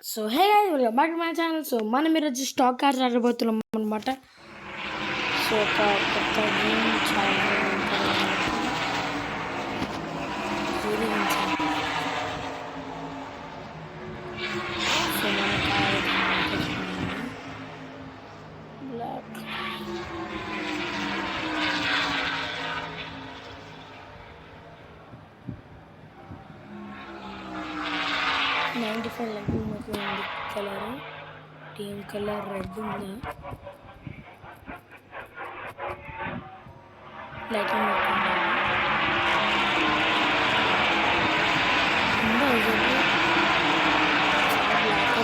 So hey guys welcome back to my channel. So మనం ఈరోజు stock cars ఆడబోతున్నాం అనమాట. So ఒక కొత్త గేమ్ చాలా సో బ్లాక్ 95 లైక్ మాకు ఉంది కలర్ టీమ్ కలర్ రెడ్ ఉంది లైట్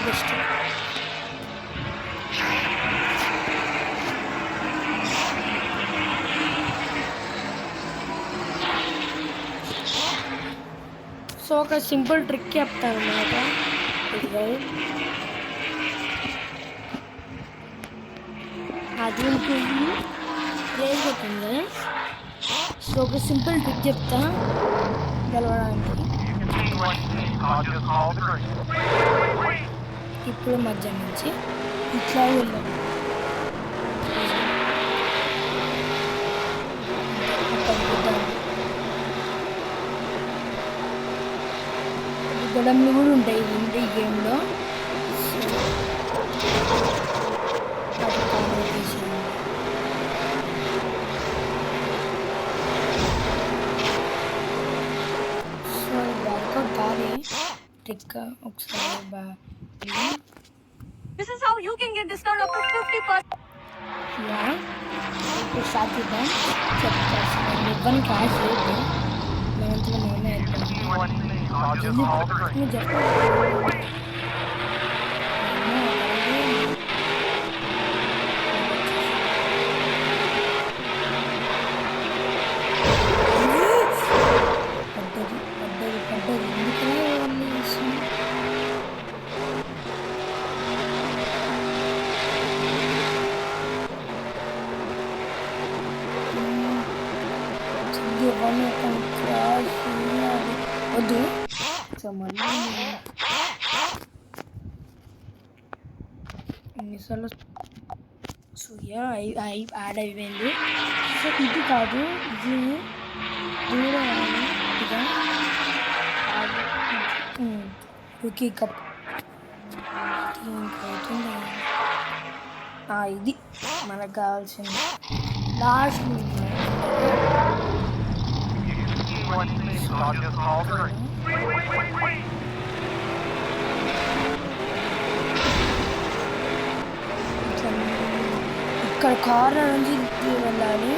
బెస్ట్ సో ఒక సింపుల్ ట్రిక్ చెప్తాను అన్నమాట. అది ఉంటుంది ప్లేస్ అవుతుంది. సో ఒక సింపుల్ ట్రిక్ చెప్తా గెలవడానికి. ఇప్పుడు మధ్య నుంచి ఇట్లా వెళ్ళాం. గొడవలు కూడా ఉంటాయి ఈ గేమ్లో. సో వర్కౌట్ కాదు ట్రిక్ ఒకసారి This is how you can get discount up to 50%. ఇప్పుడు స్టార్ట్ చేద్దాం. చెప్తాను ఇవ్వని క్యాష్ లేదు, మనంతలో మేమే నువ్వు చెప్పు. పడ్డది ఎందుకనే ఇవన్నీ చేస్తుంది. ఇవన్నీ క్రాష్ వద్దు. సో మళ్ళీ ఎన్నిసార్లు సో యాడ్ అయిపోయింది. సో ఇది కాదు, ఇది దూరం ఇదా రుకీ కప్ అవుతుంది. ఇది మనకు కావాల్సింది లాస్ట్. ఇక్కడ కార్నర్ నుంచి వెళ్ళాలి.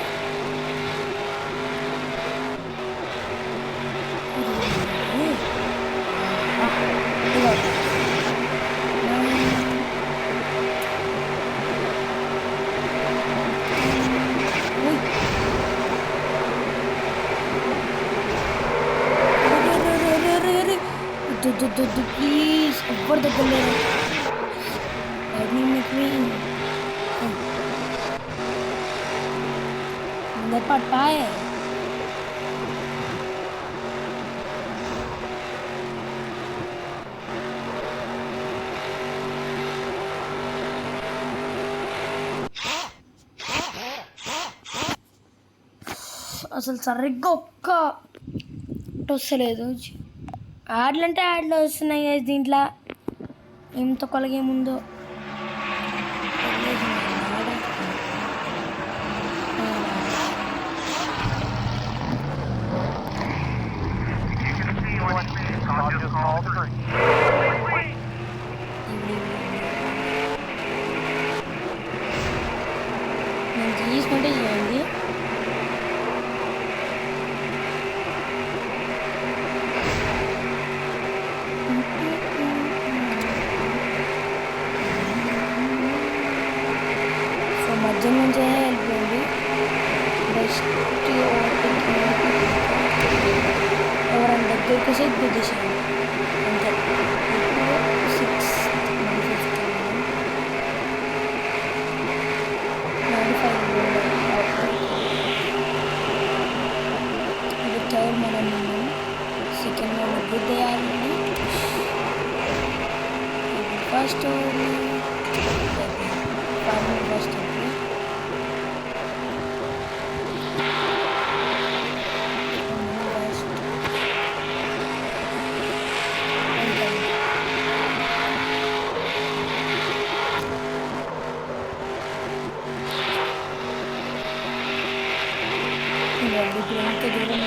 ప్లీజ్ ఎవ్వరు దగ్గర లేదు. పట్టాయే అసలు సరిగ్గా ఒక్క వస్తలేదు. యాడ్లు అంటే యాడ్లు వస్తున్నాయి కదా దీంట్లో. ఎంత కొలగేముందో నేను తీసుకుంటే చేయండి. సో మధ్య నుంచే వెళ్ళిపోయింది. బెస్ట్ ఎవరైనా దగ్గరికి వచ్చి గుద్దేసాను అంతే. ఇప్పుడు 6 ఇది థర్డ్ మనం సెకండ్ మనం గుద్దేయాలి. ఫస్ట్ ఫస్ట్ ఇప్పుడు ఎంత దూరం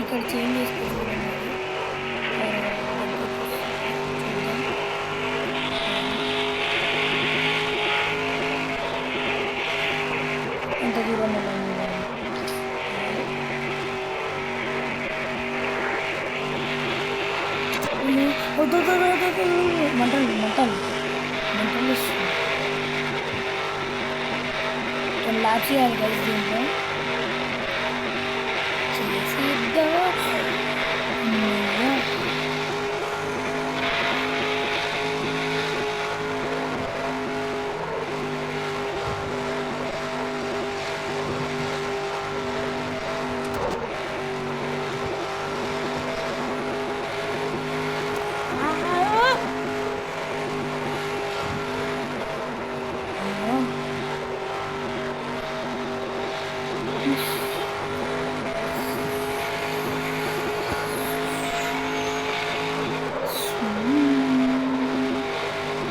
ఇక్కడ చేంజ్ చేసుకోవాలి ఎంత దూరం మంటలు మంటలు మంటలు ల్యాబ్ చేయాలి కదా దీంట్లో చేసేద్దా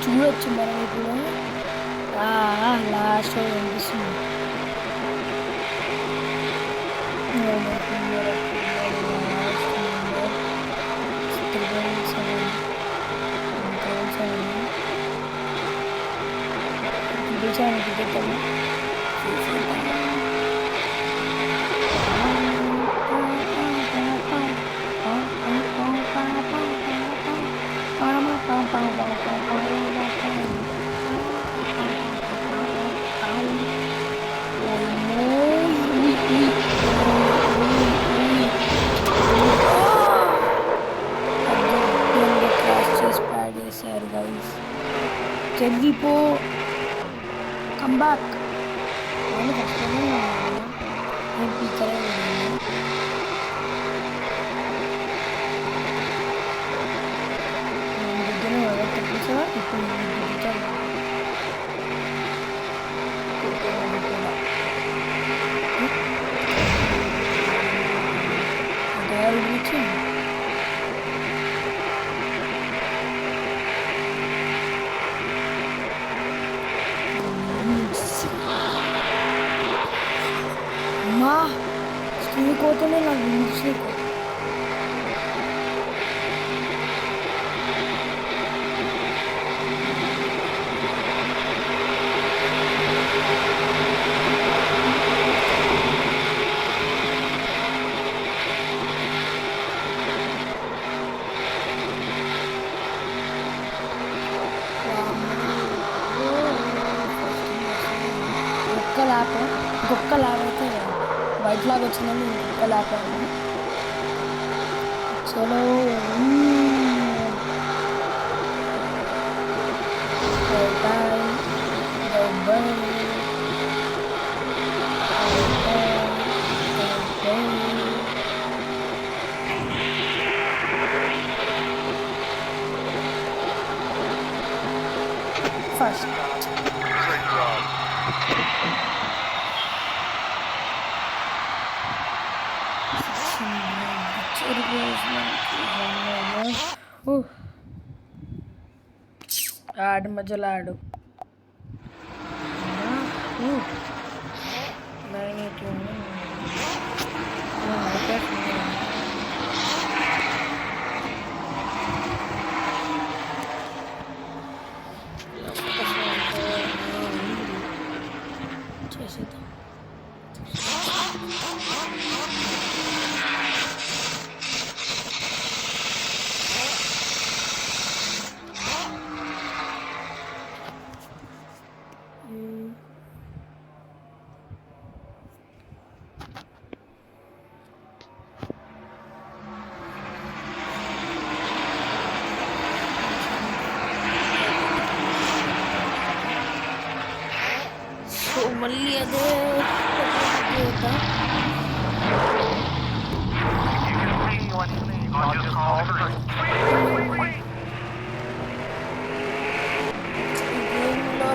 చూడొచ్చు మనం ఇప్పుడు లాస్ట్ కనిపిస్తుంది చెల్లిపో కమ్ బ్యాక్ నేను కష్టమే నేను టీచరే నేను దగ్గర తప్పించా ఇప్పుడు టీచర్ గురించి అమ్మా స్కూల్ పోతేనే నాకు ఇంగ్లీష్ ఒక్క ల్యాప్ ఇంకొక ల్యాప్ అయితే వైట్ లాగా వచ్చిందని ఇంకొక ల్యాప్ చలో ఫస్ట్ ఆడు మధ్యలో ఆడు 981 చేసేద్దాం మళ్ళీ అదే గేమ్లో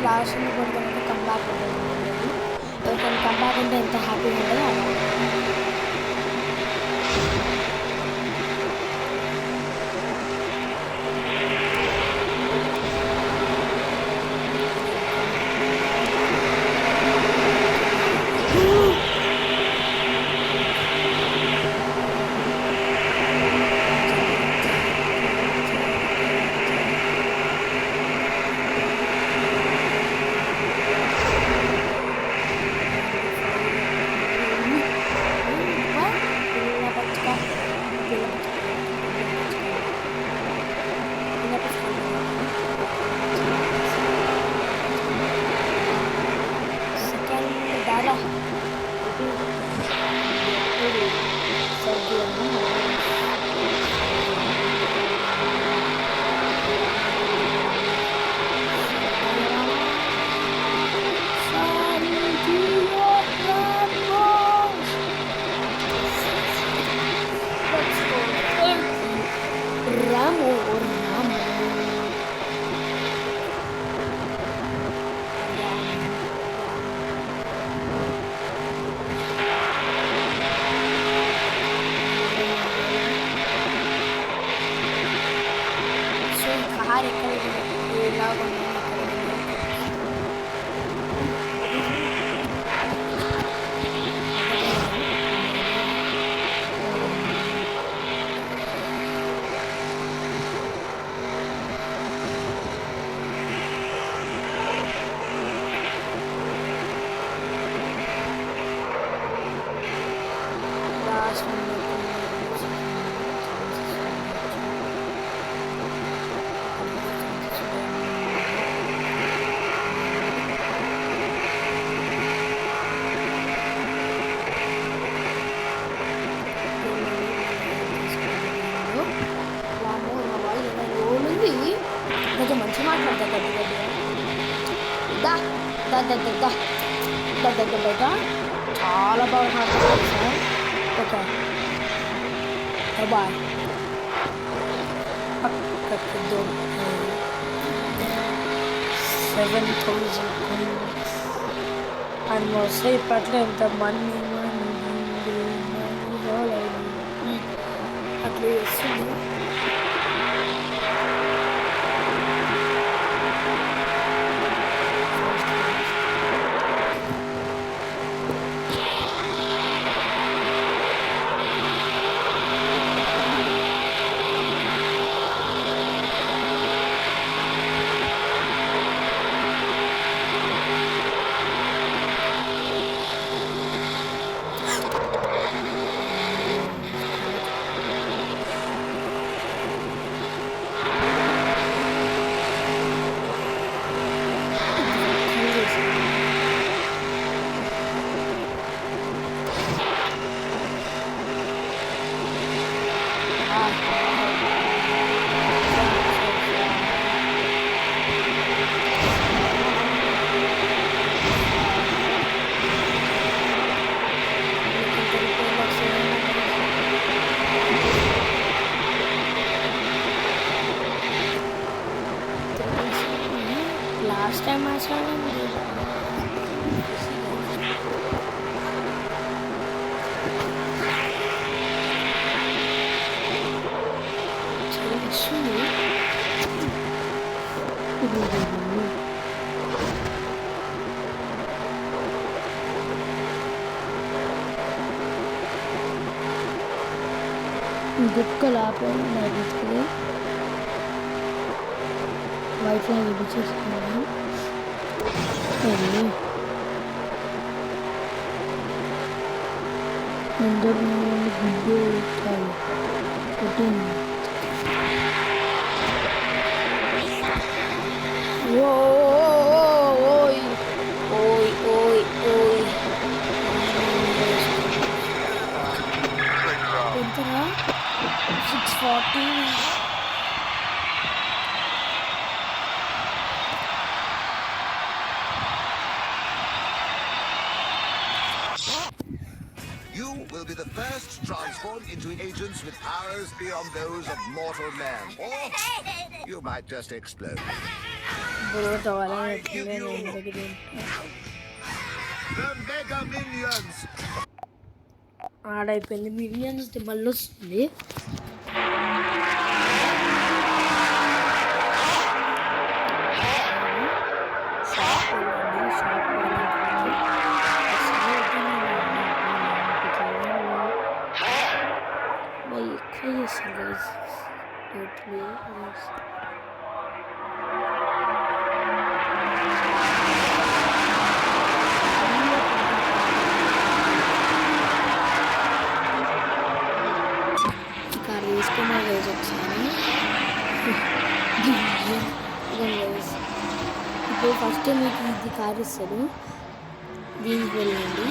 లాస్ట్ కొడుతుంటే కంబ్యాక్ ఉంటుంది. ఎవరికైనా కంబ్యాక్ ఉంటే ఎంత హ్యాపీగా ఉంటుందో అలా. Ramo or Ramo. So, बाहर एक కొంచెం మంచి మాట్లాడతా గడ్డి గడ్డిగా చాలా బాగా మాట్లాడతారు సార్. Okay bye. పక్కకి 7,000 అండ్ మోస్ట్ ఇప్పట్లో ఎంత మనీ అట్లా చేస్తుంది. Last time I saw him, good collab on my display. White line which is under video time 14. Whoa, oi, oi, oi, oi. Entra 640. You will be the first transformed into agents with powers beyond those of mortal man. Or you might just explode. బుర్ర తవ్వాలి I give you the Mega Minions. ఆడైపోయింది. Millions మళ్ళీ వస్తుంది. ఇప్పుడు first మీకు ఇది car ఇస్తాడు. దీనికి వెళ్ళండి.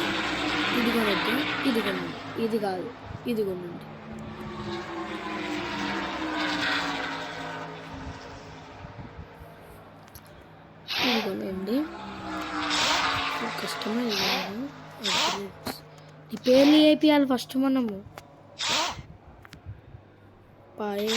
ఇది కొనద్దు, ఇది కొనండి. ఇది కాదు, ఇది కొనండి. ఇది కొనండి. కస్టమైజ్ రిపేర్లు వేపియాలి ఫస్ట్ మనము. పాయ్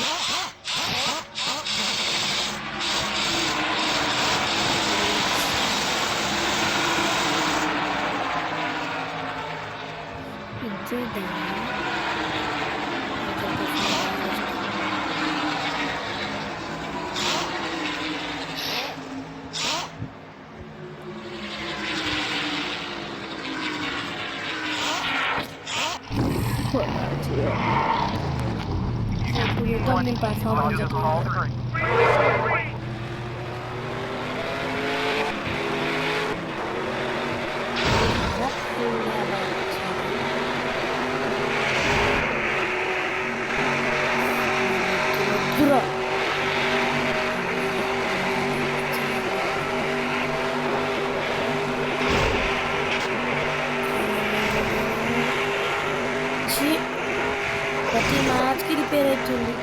ప్రతి మ్యాచ్కి రిపేర్ అవుతుంది.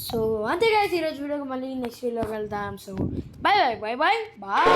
సో అంతే guys, ఈరోజు వీడియోకి మళ్ళీ నెక్స్ట్ వీడియోకి వెళ్దాం. So bye bye bye bye bye.